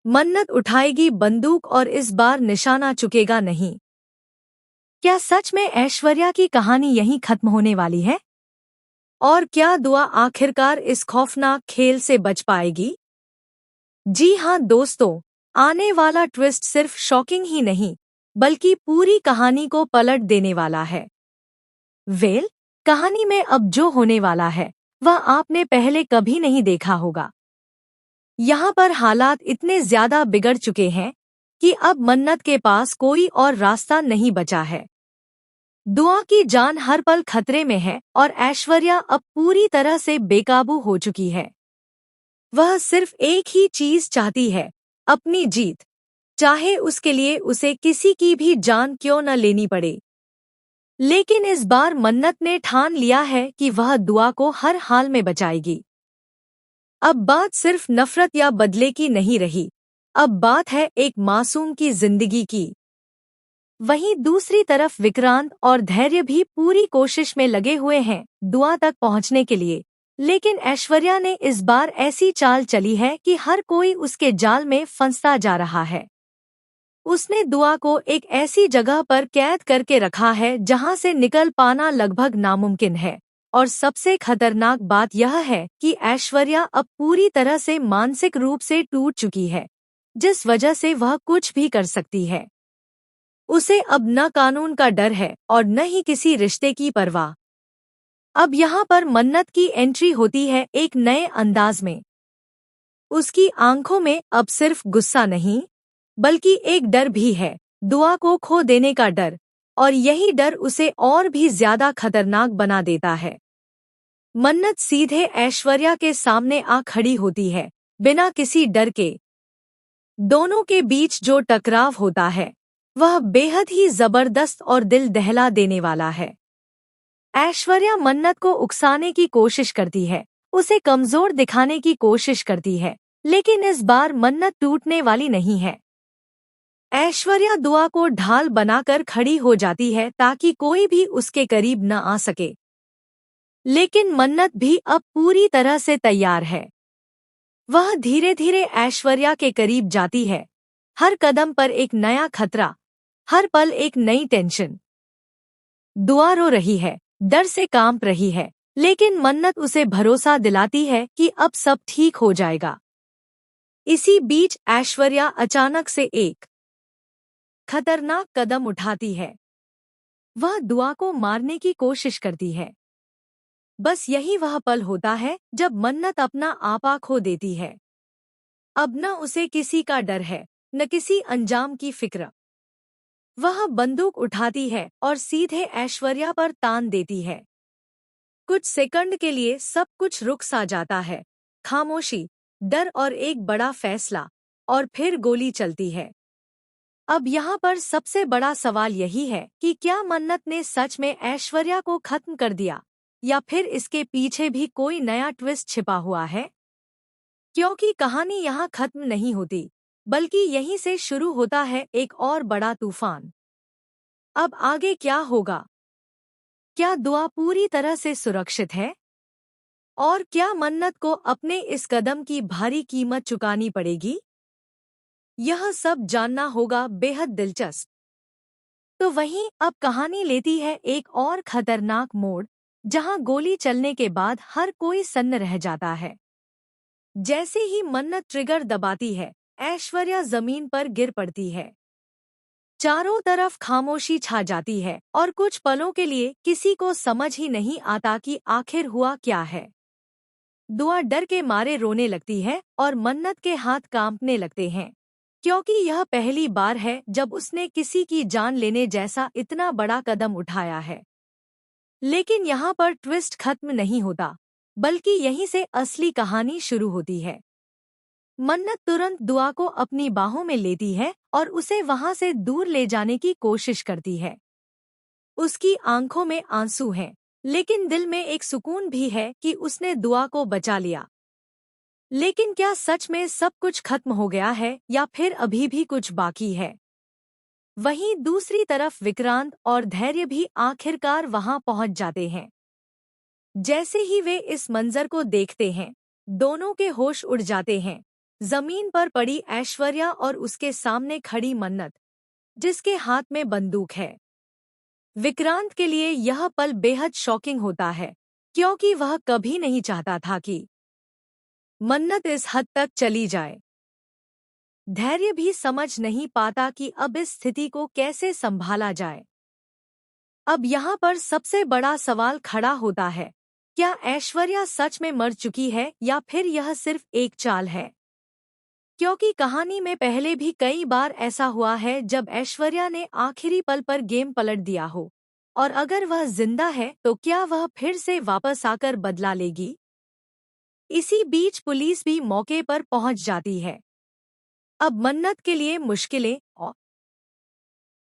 मन्नत उठाएगी बंदूक और इस बार निशाना चुकेगा नहीं। क्या सच में ऐश्वर्या की कहानी यहीं खत्म होने वाली है? और क्या दुआ आखिरकार इस खौफनाक खेल से बच पाएगी? जी हाँ दोस्तों, आने वाला ट्विस्ट सिर्फ शॉकिंग ही नहीं, बल्कि पूरी कहानी को पलट देने वाला है। कहानी में अब जो होने वाला है, वह आपने पहले कभी नहीं देखा होगा। यहाँ पर हालात इतने ज्यादा बिगड़ चुके हैं कि अब मन्नत के पास कोई और रास्ता नहीं बचा है। दुआ की जान हर पल खतरे में है और ऐश्वर्या अब पूरी तरह से बेकाबू हो चुकी है। वह सिर्फ एक ही चीज चाहती है, अपनी जीत, चाहे उसके लिए उसे किसी की भी जान क्यों न लेनी पड़े। लेकिन इस बार मन्नत ने ठान लिया है कि वह दुआ को हर हाल में बचाएगी। अब बात सिर्फ नफरत या बदले की नहीं रही, अब बात है एक मासूम की जिंदगी की। वहीं दूसरी तरफ विक्रांत और धैर्य भी पूरी कोशिश में लगे हुए हैं दुआ तक पहुंचने के लिए। लेकिन ऐश्वर्या ने इस बार ऐसी चाल चली है कि हर कोई उसके जाल में फंसता जा रहा है। उसने दुआ को एक ऐसी जगह पर कैद करके रखा है जहां से निकल पाना लगभग नामुमकिन है। और सबसे खतरनाक बात यह है कि ऐश्वर्या अब पूरी तरह से मानसिक रूप से टूट चुकी है, जिस वजह से वह कुछ भी कर सकती है। उसे अब न कानून का डर है और न ही किसी रिश्ते की परवाह। अब यहाँ पर मन्नत की एंट्री होती है एक नए अंदाज में। उसकी आंखों में अब सिर्फ गुस्सा नहीं, बल्कि एक डर भी है, दुआ को खो देने का डर। और यही डर उसे और भी ज्यादा खतरनाक बना देता है। मन्नत सीधे ऐश्वर्या के सामने आ खड़ी होती है, बिना किसी डर के। दोनों के बीच जो टकराव होता है, वह बेहद ही जबरदस्त और दिल दहला देने वाला है। ऐश्वर्या मन्नत को उकसाने की कोशिश करती है, उसे कमजोर दिखाने की कोशिश करती है, लेकिन इस बार मन्नत टूटने वाली नहीं है। ऐश्वर्या दुआ को ढाल बनाकर खड़ी हो जाती है ताकि कोई भी उसके करीब न आ सके। लेकिन मन्नत भी अब पूरी तरह से तैयार है। वह धीरे धीरे ऐश्वर्या के करीब जाती है, हर कदम पर एक नया खतरा, हर पल एक नई टेंशन। दुआ रो रही है, डर से कांप रही है, लेकिन मन्नत उसे भरोसा दिलाती है कि अब सब ठीक हो जाएगा। इसी बीच ऐश्वर्या अचानक से एक खतरनाक कदम उठाती है। वह दुआ को मारने की कोशिश करती है। बस यही वह पल होता है जब मन्नत अपना आपा खो देती है। अब न उसे किसी का डर है, न किसी अंजाम की फिक्र। वह बंदूक उठाती है और सीधे ऐश्वर्या पर तान देती है। कुछ सेकंड के लिए सब कुछ रुक सा जाता है, खामोशी, डर और एक बड़ा फैसला, और फिर गोली चलती है। अब यहाँ पर सबसे बड़ा सवाल यही है कि क्या मन्नत ने सच में ऐश्वर्या को खत्म कर दिया, या फिर इसके पीछे भी कोई नया ट्विस्ट छिपा हुआ है? क्योंकि कहानी यहाँ खत्म नहीं होती, बल्कि यहीं से शुरू होता है एक और बड़ा तूफान। अब आगे क्या होगा? क्या दुआ पूरी तरह से सुरक्षित है? और क्या मन्नत को अपने इस कदम की भारी कीमत चुकानी पड़ेगी? यह सब जानना होगा बेहद दिलचस्प। तो वहीं अब कहानी लेती है एक और खतरनाक मोड़, जहां गोली चलने के बाद हर कोई सन्न रह जाता है। जैसे ही मन्नत ट्रिगर दबाती है, ऐश्वर्या जमीन पर गिर पड़ती है। चारों तरफ खामोशी छा जाती है और कुछ पलों के लिए किसी को समझ ही नहीं आता कि आखिर हुआ क्या है। दुआ डर के मारे रोने लगती है और मन्नत के हाथ कांपने लगते हैं, क्योंकि यह पहली बार है जब उसने किसी की जान लेने जैसा इतना बड़ा कदम उठाया है। लेकिन यहाँ पर ट्विस्ट खत्म नहीं होता, बल्कि यहीं से असली कहानी शुरू होती है। मन्नत तुरंत दुआ को अपनी बाहों में लेती है और उसे वहां से दूर ले जाने की कोशिश करती है। उसकी आंखों में आंसू हैं, लेकिन दिल में एक सुकून भी है कि उसने दुआ को बचा लिया। लेकिन क्या सच में सब कुछ खत्म हो गया है या फिर अभी भी कुछ बाकी है? वहीं दूसरी तरफ विक्रांत और धैर्य भी आखिरकार वहां पहुंच जाते हैं। जैसे ही वे इस मंजर को देखते हैं, दोनों के होश उड़ जाते हैं। जमीन पर पड़ी ऐश्वर्या और उसके सामने खड़ी मन्नत, जिसके हाथ में बंदूक है। विक्रांत के लिए यह पल बेहद शॉकिंग होता है, क्योंकि वह कभी नहीं चाहता था कि मन्नत इस हद तक चली जाए। धैर्य भी समझ नहीं पाता कि अब इस स्थिति को कैसे संभाला जाए। अब यहाँ पर सबसे बड़ा सवाल खड़ा होता है, क्या ऐश्वर्या सच में मर चुकी है या फिर यह सिर्फ एक चाल है? क्योंकि कहानी में पहले भी कई बार ऐसा हुआ है जब ऐश्वर्या ने आखिरी पल पर गेम पलट दिया हो, और अगर वह जिंदा है तो क्या वह फिर से वापस आकर बदला लेगी? इसी बीच पुलिस भी मौके पर पहुंच जाती है। अब मन्नत के लिए मुश्किलें